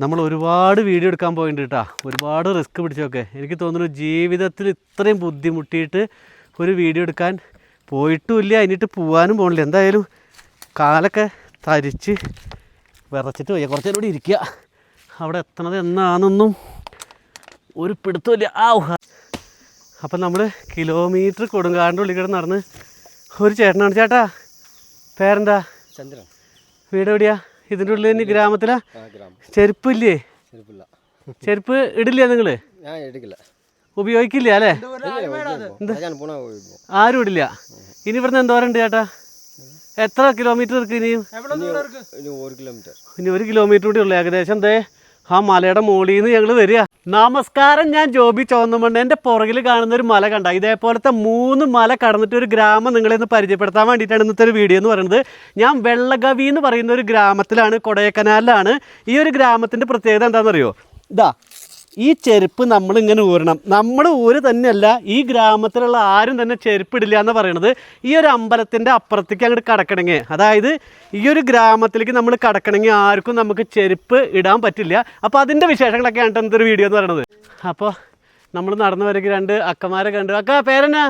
നമ്മൾ ഒരുപാട് വീഡിയോ എടുക്കാൻ പോയിട്ടുണ്ട് കേട്ടോ, ഒരുപാട് റിസ്ക് പിടിച്ചൊക്കെ. എനിക്ക് തോന്നുന്നു ജീവിതത്തിൽ ഇത്രയും ബുദ്ധിമുട്ടിയിട്ട് ഒരു വീഡിയോ എടുക്കാൻ പോയിട്ടുമില്ല, അതിനിട്ട് പോകാനും പോകണില്ല. എന്തായാലും കാലൊക്കെ തരിച്ച് വിറച്ചിട്ട് പോയി. കുറച്ച് നേരം കൂടി ഇരിക്കുക. അവിടെ എത്തണത് എന്നാണെന്നൊന്നും ഒരു പിടുത്തമില്ല. അപ്പം നമ്മൾ കിലോമീറ്റർ കൊടുങ്കാടിൻ്റെ ഉള്ളിൽ കൂടെ നടന്ന് ഒരു ചേട്ടനാണ്. ചേട്ടാ പേരെന്താ? ചന്ദ്രൻ. വീട് എവിടെയാ? ഇതിൻ്റെ ഉള്ളിൽ തന്നെ ഗ്രാമത്തിലാ? ചെരുപ്പില്ലേ? ചെരുപ്പ് ഇടില്ല നിങ്ങൾ? ഉപയോഗിക്കില്ല അല്ലേ? ആരും ഇടില്ല. ഇനി ഇവിടുന്ന് എന്തോരം ഉണ്ട് ചേട്ടാ? എത്ര കിലോമീറ്റർ ഇருக்கு ഇനിയും? ഇനി 1 കിലോമീറ്റർ കൂടി ഉള്ളു ഏകദേശം. എന്തേ ആ മലയുടെ മുകളിൽ നിന്ന് ഞങ്ങൾ വരിക. നമസ്കാരം, ഞാൻ ജോബി ചോന്നമണ്ണ്. എൻ്റെ പുറകിൽ കാണുന്ന ഒരു മല കണ്ട, ഇതേപോലത്തെ 3 മല കടന്നിട്ട് ഒരു ഗ്രാമം നിങ്ങളെ ഒന്ന് പരിചയപ്പെടുത്താൻ വേണ്ടിയിട്ടാണ് ഇന്നത്തെ ഒരു വീഡിയോ എന്ന് പറയുന്നത്. ഞാൻ വെള്ളഗവി എന്ന് പറയുന്ന ഒരു ഗ്രാമത്തിലാണ്, കൊടൈക്കനാലിലാണ്. ഈ ഒരു ഗ്രാമത്തിൻ്റെ പ്രത്യേകത എന്താണെന്നറിയോ? ഇതാ ഈ ചെരുപ്പ് നമ്മളിങ്ങനെ ഊരണം. നമ്മൾ ഊര് തന്നെയല്ല, ഈ ഗ്രാമത്തിലുള്ള ആരും തന്നെ ചെരുപ്പിടില്ല എന്ന് പറയുന്നത്. ഈ ഒരു അമ്പലത്തിൻ്റെ അപ്പുറത്തേക്ക് അങ്ങോട്ട് കടക്കണമെങ്കിൽ, അതായത് ഈ ഒരു ഗ്രാമത്തിലേക്ക് നമ്മൾ കടക്കണമെങ്കിൽ ആർക്കും നമുക്ക് ചെരുപ്പ് ഇടാൻ പറ്റില്ല. അപ്പോൾ അതിൻ്റെ വിശേഷങ്ങളൊക്കെയാണ് എന്തൊരു വീഡിയോ എന്ന് പറയുന്നത്. അപ്പോൾ നമ്മൾ നടന്നു വരയ്ക്ക് 2 അക്കമാരെ കണ്ടു. അക്ക പേരെന്നാ?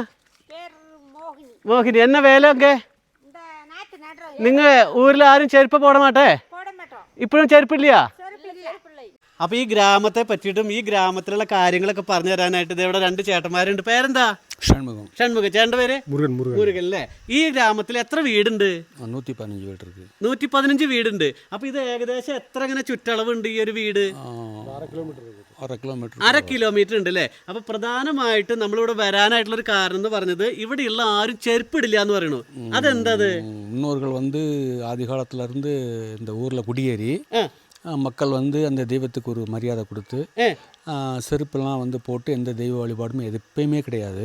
മോഹിനി. എന്നെ വേലൊക്കെ നിങ്ങൾ ഊരിൽ ആരും ചെരുപ്പ് പോടാൻ മാട്ടേ? ഇപ്പോഴും ചെരുപ്പില്ല. അപ്പോൾ ഈ ഗ്രാമത്തെ പറ്റിയിട്ടും ഈ ഗ്രാമത്തിലുള്ള കാര്യങ്ങളൊക്കെ പറഞ്ഞു തരാനായിട്ട് ഇവിടെ 2 ചേട്ടന്മാരുണ്ട്. പേരെന്താ? ഷൺമുഖം. ചേട്ടൻ്റെ പേര് മുരുകൻ അല്ലേ? ഈ ഗ്രാമത്തിൽ എത്ര വീടുണ്ട്? 115 വീടുണ്ട്. അപ്പോൾ ഇത് ഏകദേശം എത്ര ഇങ്ങനെ ചുറ്റളവുണ്ട് ഈ ഒരു വീട്? 1/2 കിലോമീറ്റർ ഉണ്ട് അല്ലേ? അപ്പോൾ പ്രധാനമായിട്ട് നമ്മളിവിടെ വരാനായിട്ടുള്ളൊരു കാരണം എന്ന് പറഞ്ഞത് ഇവിടെയുള്ള ആരും ചെരുപ്പിടില്ല എന്ന് പറയണു. അതെന്താ? മുന്നോர்கள் ஆதி காலத்துல இருந்து இந்த ஊரில் குடியேறி மக்கள் அந்த தெய்வத்துக்கு ஒரு மரியாதை கொடுத்து செருப்பெல்லாம் போட்டு எந்த தெய்வ வழிபாடுமே எப்பயுமே கிடையாது.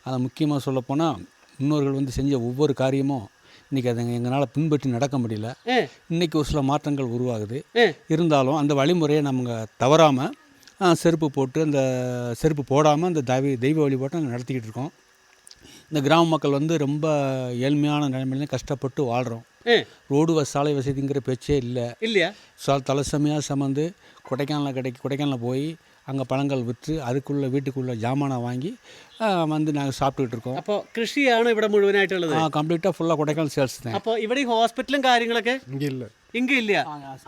அதை முக்கியமாக சொல்லப்போனால் முன்னோர்கள் செஞ்ச ஒவ்வொரு காரியமும் இன்றைக்கி அதை எங்களால் பின்பற்றி நடக்க முடியல. இன்றைக்கி ஒரு சில மாற்றங்கள் உருவாகுது. இருந்தாலும் அந்த வழிமுறையை நம்ம தவறாமல் செருப்பு போட்டு அந்த செருப்பு போடாமல் அந்த தெய்வ வழிபாட்டை நாங்கள் நடத்திக்கிட்டு இருக்கோம். இந்த கிராம மக்கள் ரொம்ப ஏழ்மையான நிலைமையில கஷ்டப்பட்டு வாழ்கிறோம். ரோடு சாலை வசதிங்கிற பேச்சே இல்லையா? தலசமையாக சமந்து கொடைக்கானலில் போய் அங்கே பழங்கள் விற்று அதுக்குள்ளே வீட்டுக்குள்ளே ஜாமானை வாங்கி நாங்கள் சாப்பிட்டுக்கிட்டு இருக்கோம். അപ്പോൾ കൃഷിയാണ് ഇവിടെ മുഴുവനായിട്ടുള്ളത്? കംപ്ലീറ്റാக ഫുള്ളാக കൊടൈക്കനാൽ സെയിൽസ് തന്നെ. അപ്പോൾ ഇവിടെ ഈ ഹോസ്പിറ്റലും കാര്യങ്ങളൊക്കെ ഇല്ല.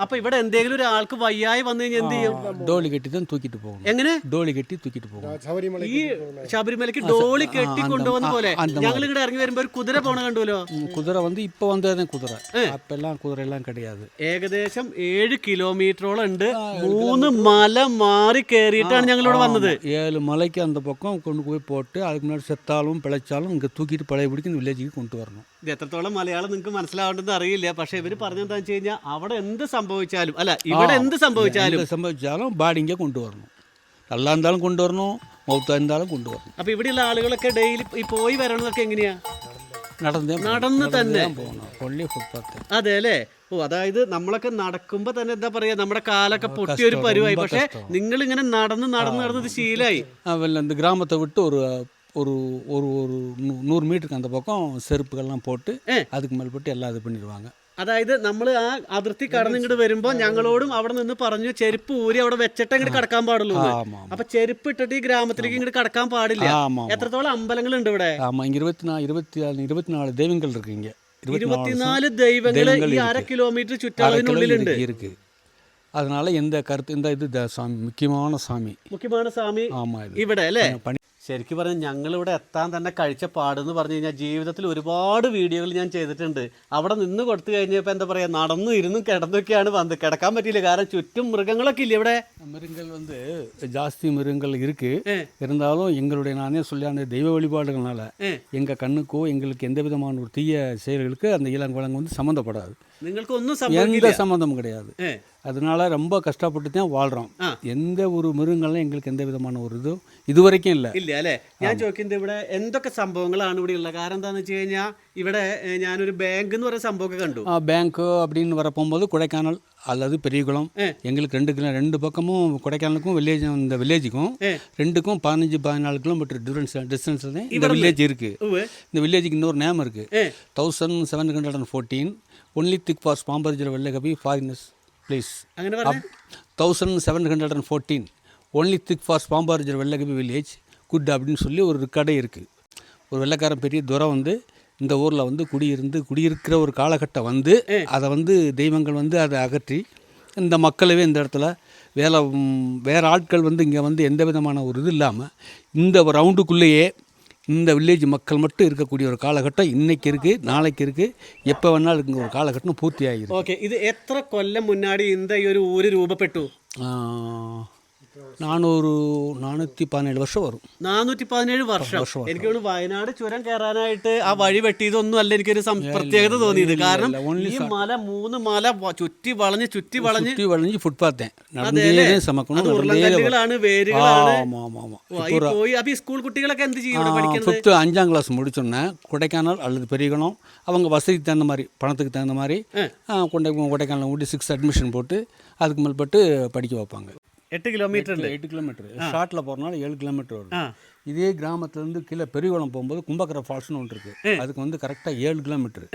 അപ്പോൾ ഇവിടെ എന്തെങ്കിലും ഒരാൾക്ക് വയ്യായി വന്നു കഴിഞ്ഞാൽ എന്ത് ചെയ്യും? ഡോളി കെട്ടി തന്നെ തൂക്കിട്ട് പോകും. എങ്ങനെ? ഡോളി കെട്ടി തൂക്കിട്ട് പോകും. ഈ ശബരിമലയ്ക്ക് ഡോളി കെട്ടി കൊണ്ടുവന്ന പോലെ ഞങ്ങൾ ഇവിടെ ഇറങ്ങി വരുമ്പോൾ ഒരു കുതിര പോണ കണ്ടുവല്ലോ. കുതിര ഇപ്പൊ വന്നതേ കുതിര. അപ്പെല്ലാം കുതിരയെല്ലാം കിടയാത്. ഏകദേശം 7 കിലോമീറ്ററോളം ഉണ്ട്. 3 മല മാറി കയറിയിട്ടാണ് ഞങ്ങൾ ഇവിടെ വന്നത്. 7 മലയ്ക്ക് அந்த பக்கம் கொண்டு போய் போட்டு அதுக்கு முன்னாடி செத்தாலும் பிழைச்சாலும் இங்கே தூக்கிட்டு பழைய பிடிக்கு இந்த வில்ലേജിലേക്ക് കൊണ്ടുവരണം. ഇത് എത്രത്തോളം മലയാളം നിങ്ങൾക്ക് മനസ്സിലാവേണ്ടെന്ന് അറിയില്ല. പക്ഷെ ഇവർ പറഞ്ഞെന്താണെന്ന് വെച്ച് കഴിഞ്ഞാൽ അവിടെ എന്ത് സംഭവിച്ചാലും, അല്ല ഇവിടെ എന്ത് സംഭവിച്ചാലും ബാഡി ഇங்கே കൊണ്ടുവരണം. நல்லா இருந்தாலும் கொண்டு வரணும், மௌத்தா இருந்தாலும் கொண்டு வரணும். അപ്പോൾ ഇവിടെയുള്ള ആളുകളൊക്കെ ഡെയിലി ഈ പോയി വരണതൊക്കെ എങ്ങനെയാ? നടന്ന് തന്നെ ഫുട്പാത്ത്. അതെ അല്ലേ? അതായത് നമ്മളൊക്കെ നടക്കുമ്പോ തന്നെ എന്താ പറയാ, നമ്മുടെ കാലൊക്കെ പൊട്ടിയൊരു പരുവായി. പക്ഷെ നിങ്ങൾ ഇങ്ങനെ നടന്ന് ശീലായി. கிராமத்தை விட்டு ஒரு 100 மீட்டருக்கு அந்த பக்கம் செருப்புகள்லாம் போட்டு அதுக்கு மேல் போட்டு எல்லாம் இது பண்ணிடுவாங்க. അതായത് നമ്മൾ ആ അതിർത്തി കടന്ന് ഇങ്ങോട്ട് വരുമ്പോൾ ഞങ്ങളോടും അവിടെ നിന്ന് പറഞ്ഞു ചെരുപ്പ് ഊരി അവിടെ വെച്ചിട്ട് ഇങ്ങോട്ട് കടക്കാൻ പാടുള്ളൂ. അപ്പൊ ചെരുപ്പ് ഇട്ടിട്ട് ഈ ഗ്രാമത്തിലേക്ക് ഇങ്ങോട്ട് കടക്കാൻ പാടില്ല. എത്രത്തോളം അമ്പലങ്ങളുണ്ട് ഇവിടെ? 24 ദൈവങ്ങൾ இருக்கு இங்க. 24 ദൈവങ്ങൾ ഈ 1/2 കിലോമീറ്റർ ചുറ്റളവിനുള്ളിലുണ്ട്. அதனால இந்த கருத்து இது முக்கியமான சாமி ഇവിടെ അല്ലേ? ശരിക്കും പറഞ്ഞാൽ ഞങ്ങളിവിടെ എത്താൻ തന്നെ കഴിച്ച പാടെന്ന് പറഞ്ഞു കഴിഞ്ഞാൽ ജീവിതത്തിൽ ഒരുപാട് വീഡിയോകൾ ഞാൻ ചെയ്തിട്ടുണ്ട്. അവിടെ നിന്ന് കൊടുത്തു കഴിഞ്ഞപ്പോൾ എന്താ പറയുക, നടന്നും ഇരുന്നും കിടന്നൊക്കെയാണ് വന്നത്. കിടക്കാൻ പറ്റിയില്ല, കാരണം ചുറ്റും മൃഗങ്ങളൊക്കെ ഇല്ല. ഇവിടെ மிருகங்கள் ஜாஸ்தி மிருகங்கள் இருக்கு. இருந்தாலும் எங்களுடைய நானே சொல்லி அந்த தெய்வ வழிபாடுகள்னால எங்கள் கண்ணுக்கோ எங்களுக்கு எந்த விதமான ஒரு தீய செயல்களுக்கு அந்த இளங்குழங்கு சம்மந்தப்படாது. നിങ്ങൾക്കൊന്നും எந்த சம்மந்தமும் கிடையாது. அதனால ரொம்ப கஷ்டப்பட்டு தான் வாழ்கிறோம். எந்த ஒரு மிருகங்களும் எங்களுக்கு எந்த விதமான ஒரு ഇതുവരെയ്ക്കും ഇല്ല അല്ലേ? ഞാൻ ചോദിക്കുന്നത് ഇവിടെ എന്തൊക്കെ സംഭവങ്ങളാണ് ഇവിടെ ഉള്ളത്? കാരണം എന്താണെന്ന് വെച്ച് കഴിഞ്ഞാൽ ഇവിടെ ഞാനൊരു ബാങ്ക് എന്ന് പറയുന്ന സംഭവമൊക്കെ കണ്ടു. பேங்க் அப்படின்னு வர போகும்போது கொடைக்கானல் அல்லது பெரியகுளம் எங்களுக்கு 2 பக்கமும் கொடைக்கானலுக்கும் இந்த வில்லேஜுக்கும் 2க்கும் 15-14 கிலோமீட்டர் டிஸ்டன்ஸ் இந்த வில்லேஜ் இருக்கு. இந்த வில்லேஜுக்கு இன்னொரு நேம் இருக்கு, 1714 ஒன்லி திக் ஃபார் பாம்பர்ஜர் வெள்ளகவி ஃபாரினர்ஸ். പ്ലീസ്. അങ്ങനെ പറഞ്ഞു 1714 only thick for பாம்பார்ஜர் வெள்ளகவி வில்லேஜ் குட் அப்படின்னு சொல்லி ஒரு கடை இருக்குது. ஒரு வெள்ளைக்காரன் பெரிய துறை வந்து இந்த ஊரில் வந்து குடியிருக்கிற ஒரு காலகட்டம் வந்து அதை வந்து தெய்வங்கள் வந்து அதை அகற்றி இந்த மக்களவே இந்த இடத்துல வேறு ஆட்கள் வந்து இங்கே வந்து எந்த விதமான ஒரு இது இல்லாமல் இந்த ரவுண்டுக்குள்ளேயே இந்த வில்லேஜ் மக்கள் மட்டும் இருக்கக்கூடிய ஒரு காலகட்டம் இன்றைக்கி இருக்குது, நாளைக்கு இருக்குது, எப்போ வேணாலும் இருக்குங்க ஒரு காலகட்டம் பூர்த்தி ஆகிருக்கு. ഓക്കെ, ഇത് എത്ര കൊല്ലം മുന്നാടി ഇന്ത ഈ ഒരു ഊര് രൂപപ്പെട്ടു? 417 വർഷം വരും. 417 വർഷം. എനിക്ക് തോന്നുന്നു വയനാട് ചുരം കയറാനായിട്ട് ആ വഴി വെട്ടിയതൊന്നും അല്ല എനിക്കൊരു പ്രത്യേകത തോന്നിയത്. കാരണം ഈ മല 3 മല ചുറ്റി വളഞ്ഞ് ഫുട്പാത്ത് ഉരുളങ്കല്ലുകളാണ്, വേരുകളാണ്. പോയി അപ്പൊ ഈ സ്കൂൾ കുട്ടികളൊക്കെ എന്ത് ചെയ്യും പഠിക്കുന്നത്? 5ஆம் கிளாஸ் முடிச்சோன்னே கொடைக்கானல் அல்லது பெரியகுளம் அவங்க வசதிக்கு தகுந்த மாதிரி பணத்துக்கு தகுந்த மாதிரி கொடைக்கானல் ஊட்டி 6 அட்மிஷன் போட்டு அதுக்கு மேல்பட்டு படிக்க வைப்பாங்க. 8 கிலோமீட்டர் 8 கிலோமீட்டர் ஷார்ட்டில் போகிறனால 7 கிலோமீட்டர் வரும். இதே கிராமத்துலேருந்து கீழே பெரியகுளம் போகும்போது கும்பக்கரை ஃபால்ஸ்னு ஒன்று இருக்குது. அதுக்கு வந்து கரெக்டாக 7 கிலோமீட்டர்.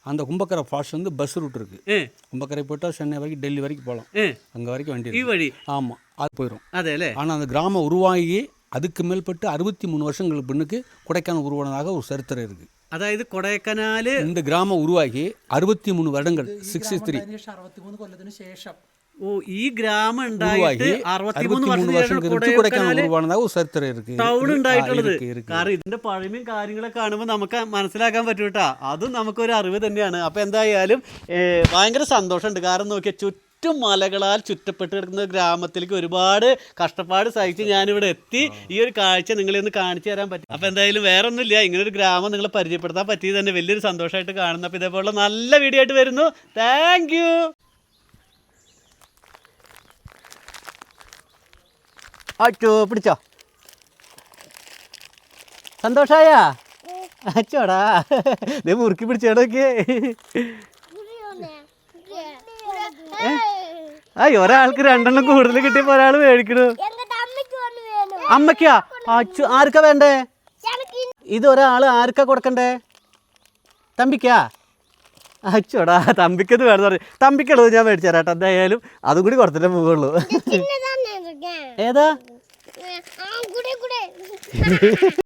அந்த கும்பக்கரை ஃபால்ஸ் வந்து பஸ் ரூட் இருக்குது. கும்பக்கரை போயிட்டால் சென்னை வரைக்கும் டெல்லி வரைக்கும் போகலாம். அங்கே வரைக்கும் வண்டி வழி. ஆமாம், அது போயிடும். அதே ஆனால் அந்த கிராமம் உருவாகி அதுக்கு மேல்பட்டு 63 வருஷங்களுக்கு பின்னுக்கு கொடைக்கானல் உருவானதாக ஒரு சரித்திரம் இருக்குது. അതായത് കൊടൈക്കനാല് இந்த கிராமம் உருவாகி 63 வருடங்கள் 63 കൊല്ലത്തിന് ശേഷം ഈ ഗ്രാമം ഉണ്ടായിട്ട് 63 വർഷങ്ങൾക്ക് കൊടൈക്കനാൽ ഉരുവാണதாக ഒരു சரித்திரம் இருக்கு. ടൗൺ ഉണ്ടായിട്ടുള്ളത്. കാരണം ഇതിന്റെ പഴമയും കാര്യങ്ങളൊക്കെ കാണുമ്പോൾ നമുക്ക് മനസ്സിലാക്കാൻ പറ്റും കേട്ടോ. അതും നമുക്കൊരു അറിവ് തന്നെയാണ്. അപ്പോൾ എന്തായാലും ഭയങ്കര സന്തോഷമുണ്ട്. കാരണം നോക്കിയാൽ ചുറ്റും മലകളാൽ ചുറ്റപ്പെട്ട് കിടക്കുന്ന ഗ്രാമത്തിലേക്ക് ഒരുപാട് കഷ്ടപ്പാട് സഹിച്ച് ഞാനിവിടെ എത്തി ഈ ഒരു കാഴ്ച നിങ്ങളെ ഒന്ന് കാണിച്ചു തരാൻ പറ്റും. അപ്പോൾ എന്തായാലും വേറെ ഒന്നുമില്ല, ഇങ്ങനൊരു ഗ്രാമം നിങ്ങളെ പരിചയപ്പെടുത്താൻ പറ്റിയത് തന്നെ വലിയൊരു സന്തോഷമായിട്ട് കാണുന്നു. അപ്പോൾ ഇതേപോലുള്ള നല്ല വീഡിയോ ആയിട്ട് വരുന്നു. Thank you. അച്ചോ പിടിച്ചോ, സന്തോഷായ അച്ചോടാ, ദേ മുറുക്കി പിടിച്ചോടൊക്കെ. ഒരാൾക്ക് 2 എണ്ണം കൂടുതൽ കിട്ടിയപ്പോ ഒരാൾ മേടിക്കണു. അമ്മയ്ക്കാ? അച്ചു ആർക്കാ വേണ്ടേ? ഇത് ഒരാൾ ആർക്കാ കൊടുക്കണ്ടേ? തമ്പിക്കാ? അച്ചോടാ, തമ്പിക്കത് വേണമെന്ന് പറഞ്ഞു. തമ്പിക്കുള്ളത് ഞാൻ മേടിച്ചു തരാട്ടോ. എന്തായാലും അതും കൂടി കൊടുത്തിട്ടേ പോവുള്ളൂ. ഏതാ?